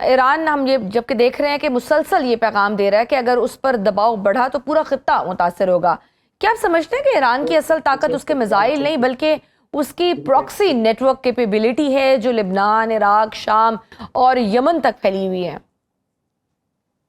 ایران ہم یہ جبکہ دیکھ رہے ہیں کہ مسلسل یہ پیغام دے رہا ہے کہ اگر اس پر دباؤ بڑھا تو پورا خطہ متاثر ہوگا. کیا آپ سمجھتے ہیں کہ ایران کی اصل طاقت اس کے میزائل نہیں بلکہ اس کی پراکسی نیٹ ورک کیپیبلٹی ہے جو لبنان، عراق، شام اور یمن تک پھیلی ہوئی ہے؟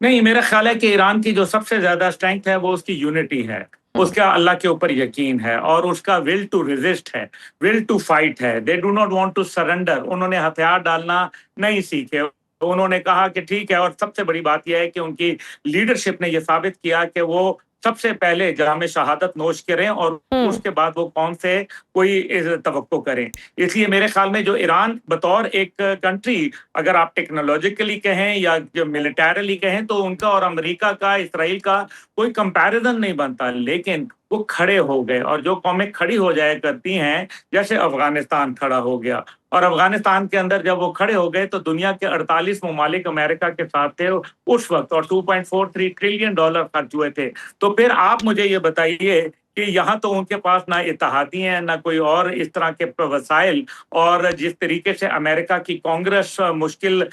نہیں، میرا خیال ہے کہ ایران کی جو سب سے زیادہ اسٹرینتھ ہے وہ اس کی یونٹی ہے، اس کا اللہ کے اوپر یقین ہے اور اس کا ول ٹو ریزسٹ ہے، ول ٹو فائٹ ہے. They do not want to surrender. انہوں نے ہتھیار ڈالنا نہیں سیکھے. انہوں نے کہا کہ ٹھیک ہے، اور سب سے بڑی بات یہ ہے کہ ان کی لیڈرشپ نے یہ ثابت کیا کہ وہ سب سے پہلے جام شہادت نوش کریں اور اس کے بعد وہ قوم سے کوئی توقع کریں. اس لیے میرے خیال میں جو ایران بطور ایک کنٹری، اگر آپ ٹیکنالوجیکلی کہیں یا ملٹریلی کہیں، تو ان کا اور امریکہ کا، اسرائیل کا کوئی کمپیریزن نہیں بنتا. لیکن وہ کھڑے ہو گئے، اور جو قومیں کھڑی ہو جایا کرتی ہیں، جیسے افغانستان کھڑا ہو گیا، اور افغانستان کے اندر جب وہ کھڑے ہو گئے تو دنیا کے 48 ممالک امریکہ کے ساتھ تھے اس وقت، اور $2.43 ٹریلین خرچ ہوئے تھے. تو پھر آپ مجھے یہ بتائیے کہ یہاں تو ان کے پاس نہ اتحادی ہیں، نہ کوئی اور اس طرح کے وسائل، اور جس طریقے سے امریکہ کی کانگریس مشکل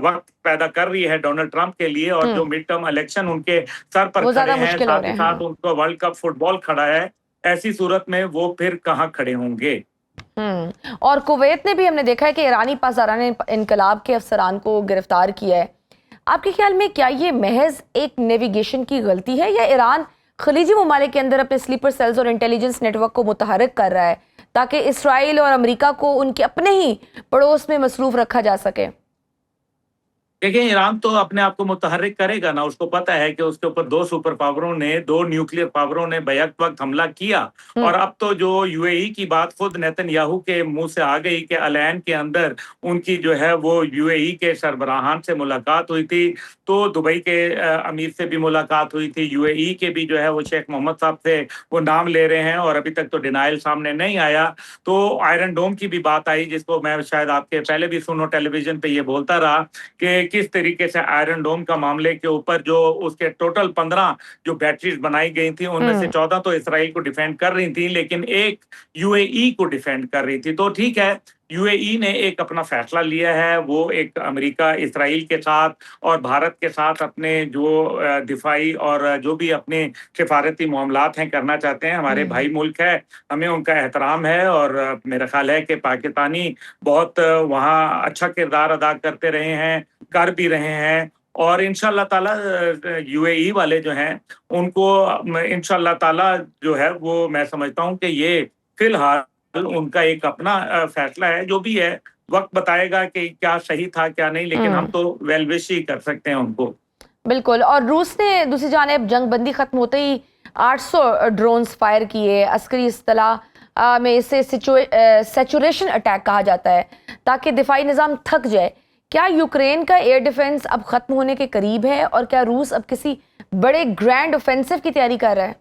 وقت پیدا کر رہی ہے ڈونلڈ ٹرمپ کے لیے، اور جو مڈ ٹرم الیکشن ان کے سر پر کھڑے ہیں، ساتھ ہی ساتھ ان کو ورلڈ کپ فٹ بال کھڑا ہے، ایسی صورت میں وہ پھر کہاں کھڑے ہوں گے؟ اور کویت نے بھی ہم نے دیکھا ہے کہ ایرانی پاسداران انقلاب کے افسران کو گرفتار کیا ہے. آپ کے خیال میں کیا یہ محض ایک نیویگیشن کی غلطی ہے، یا ایران خلیجی ممالک کے اندر اپنے سلیپر سیلز اور انٹیلیجنس نیٹ ورک کو متحرک کر رہا ہے تاکہ اسرائیل اور امریکہ کو ان کے اپنے ہی پڑوس میں مصروف رکھا جا سکے؟ دیکھیں، ایران تو اپنے آپ کو متحرک کرے گا نا. اس کو پتا ہے کہ اس کے اوپر دو سپر پاوروں نے، دو نیوکلیر پاوروں نے بیک وقت حملہ کیا، اور اب تو جو یو اے ای کی بات خود نیتن یاہو کے منہ سے آ گئی کہ الین کے اندر ان کی جو ہے وہ یو اے ای کے سربراہان سے ملاقات ہوئی تھی، تو دبئی کے امیر سے بھی ملاقات ہوئی تھی، یو اے ای کے بھی جو ہے وہ شیخ محمد صاحب سے وہ نام لے رہے ہیں، اور ابھی تک تو ڈینائل سامنے نہیں آیا. تو آئرن ڈوم کی بھی بات آئی، جس کو میں شاید آپ کے پہلے بھی سنو ٹیلی ویژن پہ یہ بولتا رہا کہ کس طریقے سے آئرن ڈوم کا معاملے کے اوپر جو اس کے ٹوٹل 15 جو بیٹریز بنائی گئی تھی، ان میں سے 14 تو اسرائیل کو ڈیفینڈ کر رہی تھی، لیکن ایک یو اے ای کو ڈیفینڈ کر رہی تھی. تو ٹھیک ہے، یو اے ای نے ایک اپنا فیصلہ لیا ہے، وہ ایک امریکہ، اسرائیل کے ساتھ اور بھارت کے ساتھ اپنے جو دفاعی اور جو بھی اپنے سفارتی معاملات ہیں کرنا چاہتے ہیں. ہمارے بھائی ملک ہے، ہمیں ان کا احترام ہے، اور میرا خیال ہے کہ پاکستانی بہت وہاں اچھا کردار ادا کرتے رہے ہیں، کر بھی رہے ہیں، اور انشاءاللہ تعالی یو اے ای والے جو ہیں ان کو انشاءاللہ تعالی جو ہے وہ میں سمجھتا ہوں کہ یہ فی الحال ان کا ایک اپنا فیصلہ ہے، جو بھی ہے وقت بتائے گا کہ کیا صحیح تھا کیا نہیں، لیکن ہم تو ویل وش ہی کر سکتے ہیں ان کو. بالکل. اور روس نے دوسری جانب جنگ بندی ختم ہوتے ہی 800 ڈرونز فائر کیے. عسکری اصطلاح میں اسے سیچوریشن اٹیک کہا جاتا ہے تاکہ دفاعی نظام تھک جائے. کیا یوکرین کا ایئر ڈیفنس اب ختم ہونے کے قریب ہے، اور کیا روس اب کسی بڑے گرینڈ اوفینسو کی تیاری کر رہا ہے؟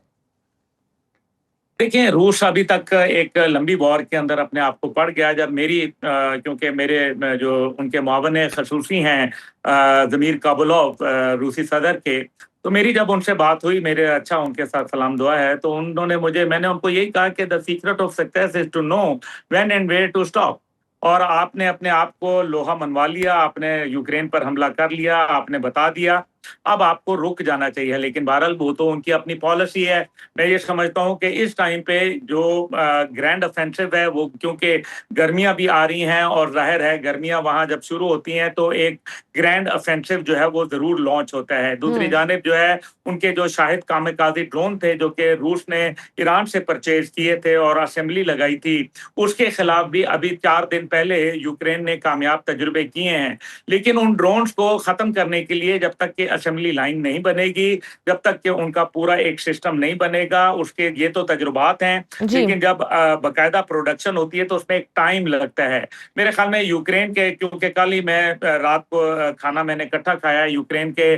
دیکھیں، روس ابھی تک ایک لمبی وار کے اندر اپنے آپ کو پڑ گیا. جب میری کیونکہ میرے جو ان کے معاون خصوصی ہیں ضمیر کابلوف، روسی صدر کے، تو میری جب ان سے بات ہوئی، میرے اچھا ان کے ساتھ سلام دعا ہے، تو انہوں نے میں نے ان کو یہی کہا کہ the secret of success is to know when and where to stop. اور آپ نے اپنے آپ کو لوہا منوا لیا، آپ نے یوکرین پر حملہ کر لیا، آپ نے بتا دیا، اب آپ کو رک جانا چاہیے. لیکن بہرحال وہ تو ان کی اپنی پالیسی ہے. میں یہ سمجھتا ہوں کہ اس ٹائم پہ جو گرینڈ افینسو ہے وہ، کیونکہ گرمیاں بھی آ رہی ہیں، اور ظاہر ہے گرمیاں وہاں جب شروع ہوتی ہیں تو ایک گرینڈ افینسو جو ہے وہ ضرور لانچ ہوتا ہے. دوسری جانب جو ہے ان کے جو شاہد کامکازی ڈرون تھے جو کہ روس نے ایران سے پرچیز کیے تھے اور اسمبلی لگائی تھی، اس کے خلاف بھی ابھی 4 دن پہلے یوکرین نے کامیاب تجربے کیے ہیں. لیکن ان ڈرونز کو ختم کرنے کے لیے جب تک کہ اسمبلی لائن نہیں بنے گی، جب تک کہ ان کا پورا ایک سسٹم نہیں بنے گا، اس کے یہ تو تجربات ہیں، لیکن جب باقاعدہ پروڈکشن ہوتی ہے تو اس میں ایک ٹائم لگتا ہے. میرے خیال میں یوکرین کے، کیونکہ کل ہی میں رات کو کھانا میں نے اکٹھا کھایا یوکرین کے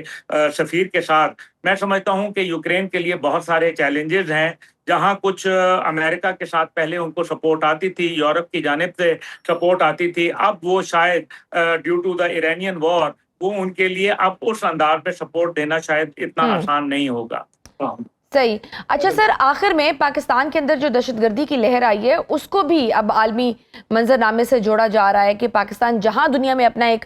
سفیر کے ساتھ، میں سمجھتا ہوں کہ یوکرین کے لیے بہت سارے چیلنجز ہیں. جہاں کچھ امریکہ کے ساتھ پہلے ان کو سپورٹ آتی تھی، یورپ کی جانب سے سپورٹ آتی تھی، اب وہ شاید ڈیو ٹو دا ایرانین وار وہ ان کے لیے اب اس انداز میں سپورٹ دینا شاید اتنا آسان نہیں ہوگا. صحیح. اچھا سر، آخر میں پاکستان کے اندر جو دہشت گردی کی لہر آئی ہے اس کو بھی اب عالمی منظر نامے سے جوڑا جا رہا ہے کہ پاکستان جہاں دنیا میں اپنا ایک